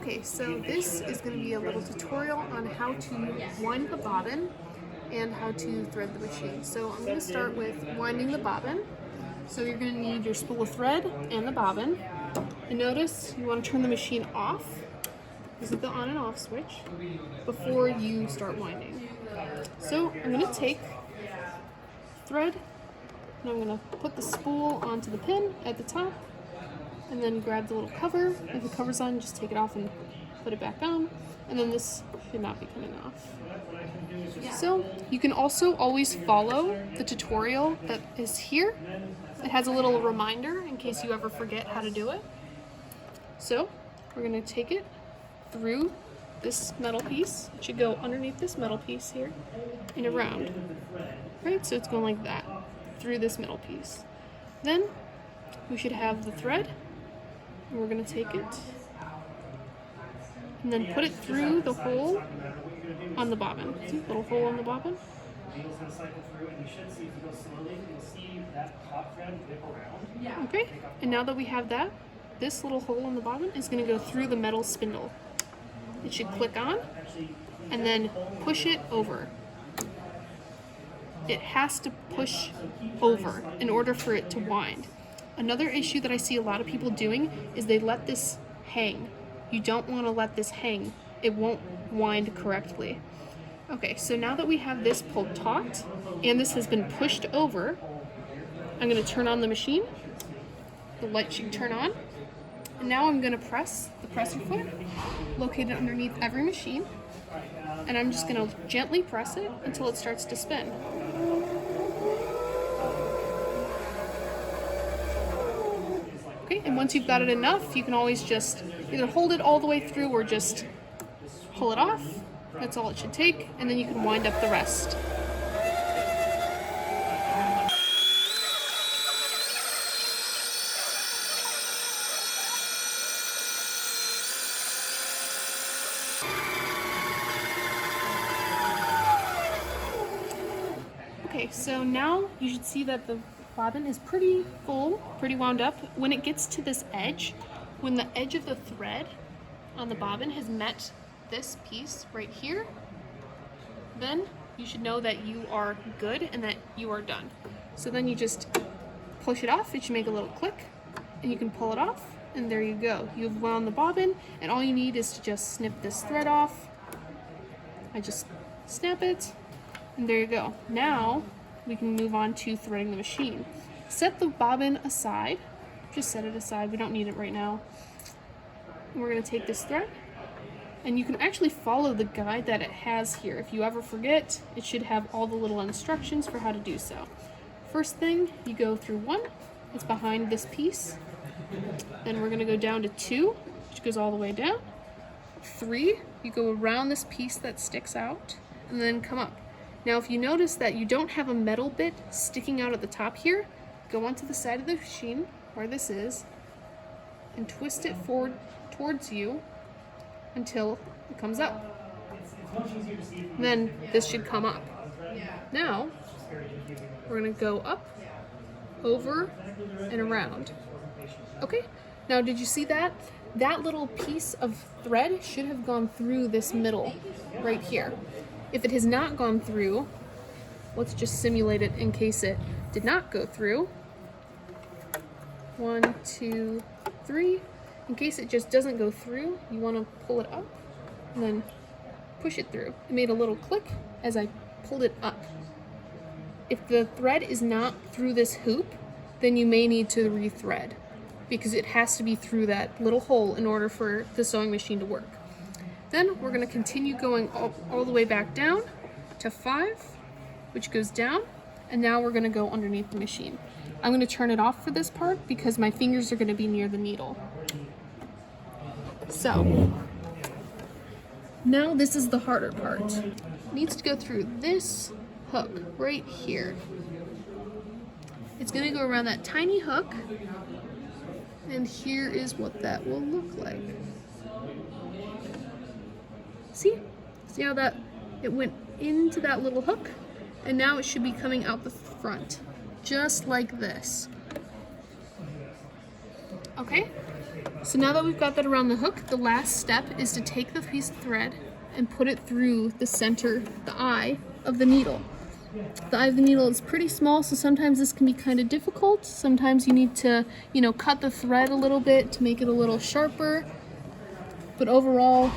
Okay, so this is going to be a little tutorial on how to wind the bobbin and how to thread the machine. So I'm going to start with winding the bobbin. So you're going to need your spool of thread and the bobbin. And notice you want to turn the machine off. This is the on and off switch before you start winding. So I'm going to take thread and I'm going to put the spool onto the pin at the top and then grab the little cover. If the cover's on, just take it off and put it back on. And then this should not be coming off. So you can also always follow the tutorial that is here. It has a little reminder in case you ever forget how to do it. So we're going to take it through this metal piece. It should go underneath this metal piece here and around. Right, so it's going like that through this middle piece. Then we should have the thread, and we're going to take it and then put it through the hole on the bobbin. See, little hole on the bobbin? Okay, and now that we have that, this little hole in the bobbin is going to go through the metal spindle. It should click on and then push it over. It has to push over in order for it to wind. Another issue that I see a lot of people doing is they let this hang. You don't want to let this hang. It won't wind correctly. Okay, so now that we have this pulled taut and this has been pushed over, I'm going to turn on the machine. The light should turn on. And now I'm going to press the presser foot located underneath every machine. And I'm just going to gently press it until it starts to spin. Okay, and once you've got it enough, you can always just either hold it all the way through or just pull it off. That's all it should take, and then you can wind up the rest. Okay, so now you should see that the bobbin is pretty full, pretty wound up. When it gets to this edge, when the edge of the thread on the bobbin has met this piece right here, then you should know that you are good and that you are done. So then you just push it off. It should make a little click and you can pull it off, and there you go. You've wound the bobbin, and all you need is to just snip this thread off. I just snap it, and there you go. Now we can move on to threading the machine. Set the bobbin aside. Just set it aside. We don't need it right now. And we're going to take this thread, and you can actually follow the guide that it has here. If you ever forget, it should have all the little instructions for how to do so. First thing, you go through 1. It's behind this piece. Then we're going to go down to 2, which goes all the way down. 3, you go around this piece that sticks out, and then come up. Now, if you notice that you don't have a metal bit sticking out at the top here, go onto the side of the machine where this is and twist it forward towards you until it comes up. Then this should come up. Now, we're going to go up, over, and around. Okay, now did you see that? That little piece of thread should have gone through this middle right here. If it has not gone through, let's just simulate it in case it did not go through. 1, 2, 3. In case it just doesn't go through, you want to pull it up and then push it through. It made a little click as I pulled it up. If the thread is not through this hoop, then you may need to rethread because it has to be through that little hole in order for the sewing machine to work. Then we're going to continue going all the way back down to 5, which goes down, and now we're going to go underneath the machine. I'm going to turn it off for this part because my fingers are going to be near the needle. So, now this is the harder part. It needs to go through this hook right here. It's going to go around that tiny hook, and here is what that will look like. See how that it went into that little hook, and now it should be coming out the front, just like this. Okay, So now that we've got that around the hook, the last step is to take the piece of thread and put it through the center, the eye of the needle. The eye of the needle is pretty small, so sometimes this can be kind of difficult. Sometimes you need to, cut the thread a little bit to make it a little sharper. But overall,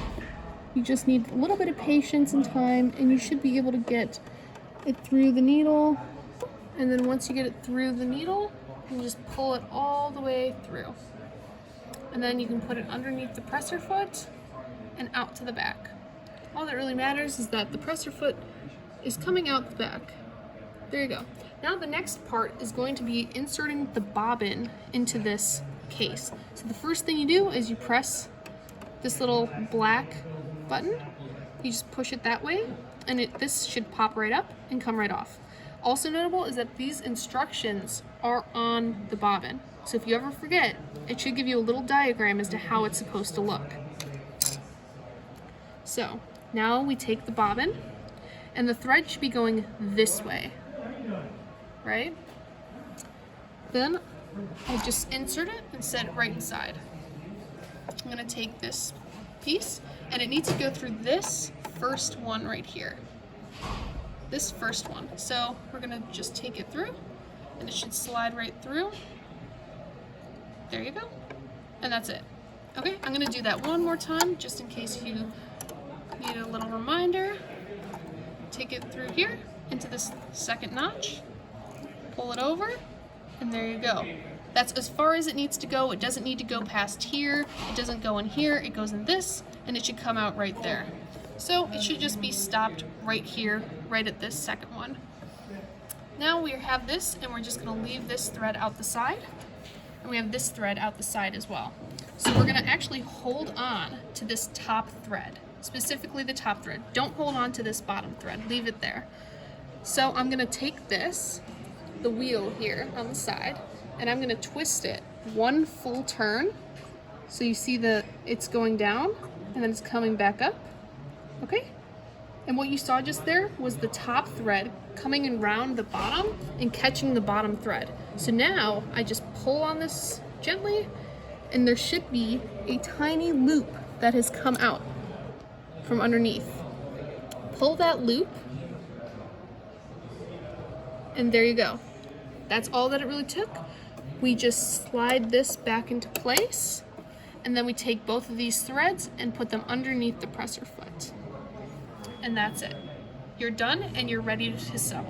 you just need a little bit of patience and time, and you should be able to get it through the needle. And then once you get it through the needle, you can just pull it all the way through. And then you can put it underneath the presser foot and out to the back. All that really matters is that the presser foot is coming out the back. There you go. Now the next part is going to be inserting the bobbin into this case. So the first thing you do is you press this little black button. You just push it that way, and this should pop right up and come right off. Also notable is that these instructions are on the bobbin. So if you ever forget, it should give you a little diagram as to how it's supposed to look. So now we take the bobbin, and the thread should be going this way, right? Then I just insert it and set it right inside. I'm gonna take this piece, and it needs to go through this first one right here. This first one. So we're gonna just take it through, and it should slide right through. There you go. And that's it. Okay, I'm gonna do that one more time just in case you need a little reminder. Take it through here into this second notch, pull it over, and there you go. That's as far as it needs to go. It doesn't need to go past here. It doesn't go in here. It goes in this, and it should come out right there. So it should just be stopped right here, right at this second one. Now we have this, and we're just gonna leave this thread out the side. And we have this thread out the side as well. So we're gonna actually hold on to this top thread, specifically the top thread. Don't hold on to this bottom thread, leave it there. So I'm gonna take this, the wheel here on the side, and I'm gonna twist it one full turn. So you see it's going down, and then it's coming back up, okay? And what you saw just there was the top thread coming in around the bottom and catching the bottom thread. So now I just pull on this gently, and there should be a tiny loop that has come out from underneath. Pull that loop, and there you go. That's all that it really took. We just slide this back into place, and then we take both of these threads and put them underneath the presser foot. And that's it. You're done, and you're ready to sew.